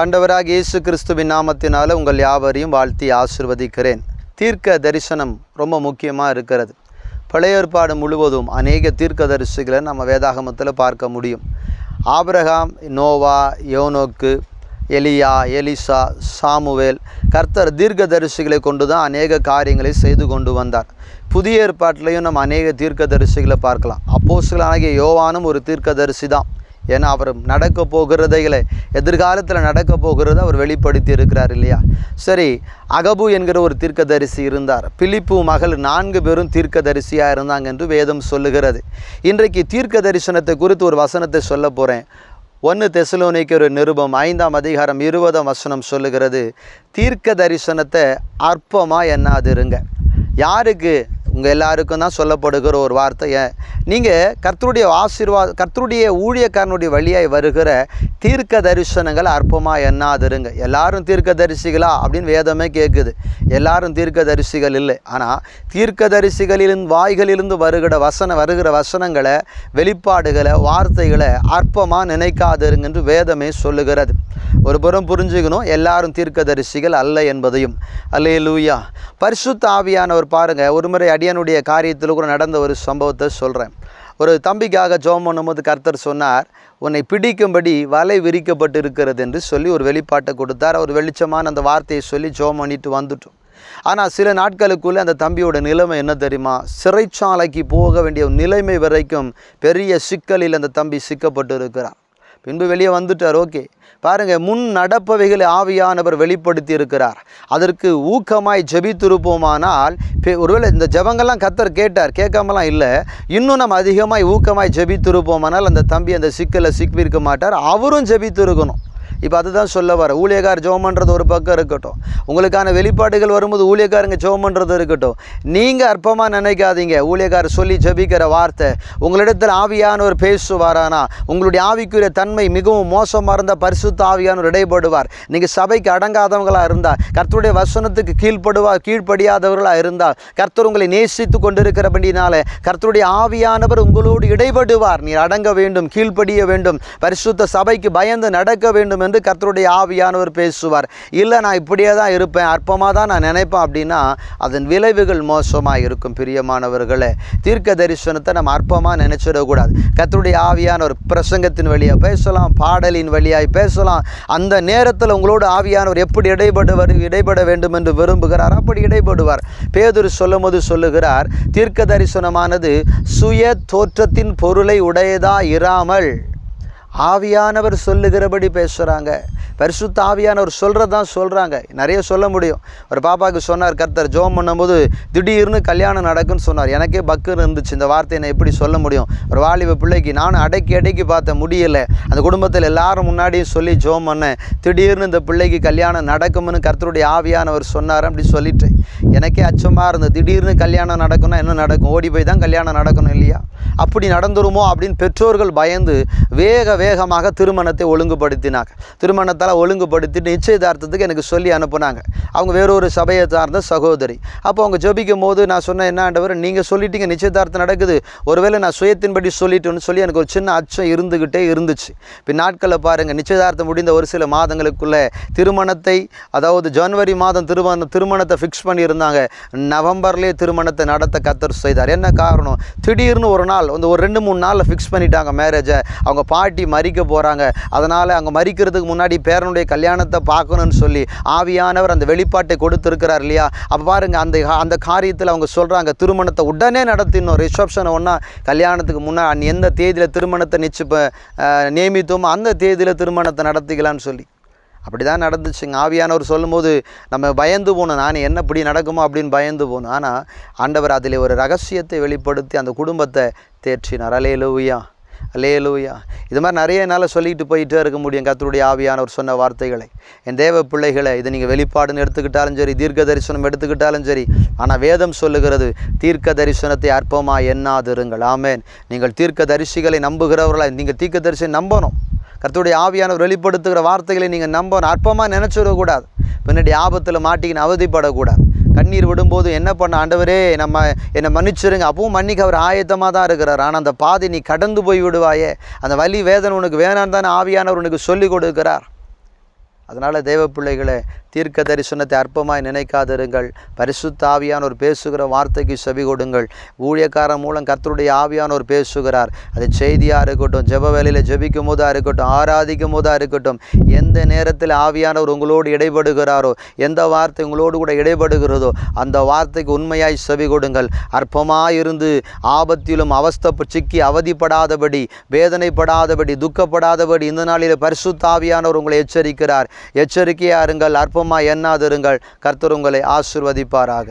ஆண்டவராகிய இயேசு கிறிஸ்துவின் நாமத்தினால உங்கள் யாவரையும் வாழ்த்தி ஆசீர்வதிக்கிறேன். தீர்க்க தரிசனம் ரொம்ப முக்கியமாக இருக்கிறது. பழைய ஏற்பாடு முழுவதும் அநேக தீர்க்க தரிசிகளை நம்ம வேதாகமத்தில் பார்க்க முடியும். ஆபிரகாம், நோவா, யோனோக்கு, எலியா, எலிசா, சாமுவேல், கர்த்தர் தீர்க்க தரிசிகளை கொண்டு தான் அநேக காரியங்களை செய்து கொண்டு வந்தார். புதிய ஏற்பாட்டிலையும் நம்ம அநேக தீர்க்க தரிசிகளை பார்க்கலாம். அப்போஸ்தலனாகிய யோவானும் ஒரு தீர்க்க தரிசி தான். ஏன்னா அவர் நடக்க போகிறதைகளை எதிர்காலத்தில் நடக்க போகிறத அவர் வெளிப்படுத்தி இருக்கிறார் இல்லையா? சரி, அகபு என்கிற ஒரு தீர்க்கதரிசி இருந்தார். பிலிப்பு மகள் 4 பேரும் தீர்க்கதரிசியாக இருந்தாங்க என்று வேதம் சொல்லுகிறது. இன்றைக்கு தீர்க்க தரிசனத்தை குறித்து ஒரு வசனத்தை சொல்ல போகிறேன். 1 தெசலோனிக்கேயர் நிருபம் 5ஆம் அதிகாரம் 20ஆம் வசனம் சொல்லுகிறது, தீர்க்க தரிசனத்தை அற்பமாக எண்ணாதிருங்க. யாருக்கு? உங்கள் எல்லாருக்கும் தான் சொல்லப்படுகிற ஒரு வார்த்தை. நீங்கள் கர்த்தருடைய ஊழியக்காரனுடைய வழியாய் வருகிற தீர்க்க தரிசனங்கள் அற்பமாக எண்ணாதிருங்க. எல்லாரும் தீர்க்க தரிசிகளா அப்படின்னு வேதமே கேட்குது. எல்லாரும் தீர்க்க தரிசிகள் இல்லை. ஆனால் தீர்க்க தரிசிகளின் வாய்களிலிருந்து வருகிற வசனங்களை, வெளிப்பாடுகளை, வார்த்தைகளை அற்பமாக நினைக்காதிருங்க என்று வேதமே சொல்லுகிறது. ஒரு புறம் புரிஞ்சுக்கணும், எல்லாரும் தீர்க்க தரிசிகள் அல்ல என்பதையும். அல்லேலூயா. பரிசுத்த ஆவியானவர் பாருங்கள், ஒரு முறை அடியானுடைய காரியத்தில் கூட நடந்த ஒரு சம்பவத்தை சொல்கிறேன். ஒரு தம்பிக்காக ஜெபம் பண்ணும்போது கர்த்தர் சொன்னார், உன்னை பிடிக்கும்படி வலை விரிக்கப்பட்டு இருக்கிறது என்று சொல்லி ஒரு வெளிப்பாட்டை கொடுத்தார். ஒரு வெளிச்சமான அந்த வார்த்தையை சொல்லி ஜெபம் பண்ணிட்டு வந்துட்டோம். ஆனால் சில நாட்களுக்குள்ளே அந்த தம்பியோட நிலைமை என்ன தெரியுமா? சிறைச்சாலைக்கு போக வேண்டிய நிலைமை வரைக்கும் பெரிய சிக்கலில் அந்த தம்பி சிக்கப்பட்டு இருக்கிறார். பின்பு வெளியே வந்துட்டார். ஓகே, பாருங்கள், முன் நடப்பவைகளை ஆவியானவர் வெளிப்படுத்தி இருக்கிறார். அதற்கு ஊக்கமாய் ஜெபித்திருப்போமானால், ஒருவேளை இந்த ஜெபங்கள்லாம் கர்த்தர் கேட்டார், கேட்காமலாம் இல்லை. இன்னும் நம்ம அதிகமாய் ஊக்கமாய் ஜெபித்திருப்போமானால் அந்த தம்பி அந்த சிக்கலை சிக்கியிருக்க மாட்டார். அவரும் ஜெபித்திருக்கணும். இப்போ அதுதான் சொல்ல வர. ஊழியக்கார் ஜெபம் பண்ணுறது ஒரு பக்கம் இருக்கட்டும், உங்களுக்கான வெளிப்பாடுகள் வரும்போது ஊழியக்காரங்க ஜெபம் பண்ணுறது இருக்கட்டும். நீங்கள் அற்பமாக நினைக்காதீங்க. ஊழியக்காரர் சொல்லி ஜெபிக்கிற வார்த்தை உங்களிடத்தில் ஆவியானவர் பேசுவாரானா, உங்களுடைய ஆவிக்குரிய தன்மை மிகவும் மோசமாக இருந்தால் பரிசுத்த ஆவியானவர் இடைப்படுவார். நீங்கள் சபைக்கு அடங்காதவங்களாக இருந்தால், கர்த்தருடைய வசனத்துக்கு கீழ்ப்படியாதவர்களாக இருந்தால், கர்த்தர் உங்களை நேசித்து கொண்டிருக்கிறபடினால கர்த்தருடைய ஆவியானவர் உங்களோடு இடைப்படுவார். நீ அடங்க வேண்டும், கீழ்ப்படிய வேண்டும், பரிசுத்த சபைக்கு பயந்து நடக்க வேண்டும் என்று கர்த்தருடைய ஆவியானவர் பேசுவார். இல்லை, நான் இப்படியே தான் இருப்பேன், அற்பமாக தான் நான் நினைப்பேன் அப்படின்னா அதன் விளைவுகள் மோசமாக இருக்கும். பிரியமானவர்களே, தீர்க்க தரிசனத்தை நம்ம அற்பமாக நினைச்சிடக்கூடாது. கர்த்தருடைய ஆவியானவர் பிரசங்கத்தின் வழியாக பேசலாம், பாடலின் வழியாய் பேசலாம். அந்த நேரத்தில் உங்களோடு ஆவியானவர் எப்படி இடைபட வேண்டும் என்று விரும்புகிறார், அப்படி இடைபடுவார். பேதுரு சொல்லுகிறார், தீர்க்க தரிசனமானது சுய தோற்றத்தின் பொருளை உடையதா இராமல் ஆவியானவர் சொல்லுகிறபடி பேசுகிறாங்க. பரிசுத்த ஆவியானவர் சொல்கிறதான் சொல்கிறாங்க. நிறைய சொல்ல முடியும். ஒரு பாப்பாவுக்கு சொன்னார் கர்த்தர், ஜெபம் பண்ணும்போது திடீர்னு கல்யாணம் நடக்குன்னு சொன்னார். எனக்கே பக்குன்னு இருந்துச்சு, இந்த வார்த்தையை நான் எப்படி சொல்ல முடியும்? ஒரு வாலிப பிள்ளைக்கு நானும் அடக்கி பார்த்தேன், முடியலை. அந்த குடும்பத்தில் எல்லாரும் முன்னாடியும் சொல்லி ஜெபம் பண்ணேன். திடீர்னு இந்த பிள்ளைக்கு கல்யாணம் நடக்கும்னு கர்த்தருடைய ஆவியானவர் சொன்னார். அப்படி சொல்லிட்டு எனக்கே அச்சமாக இருந்தது. திடீர்னு கல்யாணம் நடக்கும்னா என்ன நடக்கும்? ஓடி போய் தான் கல்யாணம் நடக்கணும் இல்லையா? அப்படி நடந்துருமோ அப்படின்னு பெற்றோர்கள் பயந்து வேகமாக திருமணத்தை ஒழுங்குபடுத்தினாங்க. திருமணத்தால் ஒழுங்குபடுத்திட்டு நிச்சயதார்த்தத்துக்கு எனக்கு சொல்லி அனுப்புனாங்க. அவங்க வேறொரு சபையை சார்ந்த சகோதரி. அப்போ அவங்க ஜெபிக்கும் போது நான் சொன்னேன், என்ன ஆண்டவர், நீங்கள் சொல்லிட்டீங்க நிச்சயதார்த்தம் நடக்குது, ஒருவேளை நான் சுயத்தின்படி சொல்லிட்டேன்னு சொல்லி எனக்கு ஒரு சின்ன அச்சம் இருந்துக்கிட்டே இருந்துச்சு. இப்போ நாட்களில் பாருங்கள், நிச்சயதார்த்தம் முடிந்த ஒரு சில மாதங்களுக்குள்ளே திருமணத்தை, அதாவது ஜனவரி மாதம் திருமணத்தை ஃபிக்ஸ் பண்ணியிருந்தாங்க. நவம்பர்லேயே திருமணத்தை நடத்த கர்த்தர் செய்தார். என்ன காரணம்? திடீர்னு ஒரு நாள் ஒரு 2-3 நாளில் ஃபிக்ஸ் பண்ணிட்டாங்க மேரேஜை. அவங்க பாட்டி மறிக்க போகிறாங்க. அதனால் அங்கே மறிக்கிறதுக்கு முன்னாடி பேரனுடைய கல்யாணத்தை பார்க்கணும்னு சொல்லி ஆவியானவர் அந்த வெளிப்பாட்டை கொடுத்துருக்கிறார் இல்லையா? அப்போ பாருங்கள், அந்த காரியத்தில் அவங்க சொல்கிறாங்க, திருமணத்தை உடனே நடத்தினோம். ரிசப்ஷனை ஒன்றா கல்யாணத்துக்கு முன்னாடி எந்த தேதியில் திருமணத்தை நியமித்தோமோ அந்த தேதியில் திருமணத்தை நடத்திக்கலான்னு சொல்லி அப்படி தான் நடந்துச்சுங்க. ஆவியானவர் சொல்லும்போது நம்ம பயந்து போகணும். நான் என்ன இப்படி நடக்குமோ அப்படின்னு பயந்து போகணும். ஆனால் ஆண்டவர் அதில் ஒரு ரகசியத்தை வெளிப்படுத்தி அந்த குடும்பத்தை தேற்றினார். அல்லேலூயா, அல்லேலூயா. இது மாதிரி நிறைய என்னால் சொல்லிட்டு போயிட்டே இருக்க முடியும் கர்த்தருடைய ஆவியானவர் சொன்ன வார்த்தைகளை. என் தேவ பிள்ளைகளை, இது நீங்கள் வெளிப்பாடுன்னு எடுத்துக்கிட்டாலும் சரி, தீர்க்க தரிசனம் எடுத்துக்கிட்டாலும் சரி, ஆனால் வேதம் சொல்லுகிறது, தீர்க்க தரிசனத்தை அற்பமாக எண்ணாதிருங்கள். ஆமேன். நீங்கள் தீர்க்க தரிசிகளை நம்புகிறவர்களாக, நீங்கள் தீர்க்க தரிசனம் நம்பணும். கர்த்தருடைய ஆவியானவர் வெளிப்படுத்துகிற வார்த்தைகளை நீங்கள் நம்பணும். அற்பமாக நினச்சிடக்கூடாது. பின்னாடி ஆபத்தில் மாட்டிக்கின்னு அவதிப்படக்கூடாது. கண்ணீர் விடும்போது என்ன பண்ண, ஆண்டவரே என்னை மன்னிச்சிருங்க, அப்பவும் மன்னிக்க அவர் ஆயத்தமாக தான் இருக்கிறார். ஆனால் அந்த பாதை நீ கடந்து போய் விடுவாயே, அந்த வலி வேதனை உனக்கு வேணான்னு தானே ஆவியானவர் உனக்கு சொல்லிக் கொடுக்கிறார். அதனால் தேவ பிள்ளைகளை தீர்க்க தரிசனத்தை அற்பமாய் நினைக்காதிருங்கள். பரிசுத்த ஆவியானோர் பேசுகிற வார்த்தைக்கு செவி கொடுங்கள். ஊழியக்காரன் மூலம் கர்த்தருடைய ஆவியானோர் பேசுகிறார். அது செய்தியாக இருக்கட்டும், ஜெப வேளையில் ஜெபிக்கும் போதாக இருக்கட்டும், ஆராதிக்கும் போதாக இருக்கட்டும், எந்த நேரத்தில் ஆவியானவர் உங்களோடு இடைபடுகிறாரோ, எந்த வார்த்தை உங்களோடு கூட இடைபடுகிறதோ அந்த வார்த்தைக்கு உண்மையாய் செவி கொடுங்கள். அற்பமாயிருந்து ஆபத்திலும் சிக்கி அவதிப்படாதபடி, வேதனைப்படாதபடி, துக்கப்படாதபடி இந்த நாளில் பரிசுத்த ஆவியானவர் உங்களை எச்சரிக்கிறார். எச்சரிக்கையாக இருங்கள், அற்பமாய் எண்ணாதிருங்கள். கர்த்தர் உங்களை ஆசீர்வதிப்பாராக.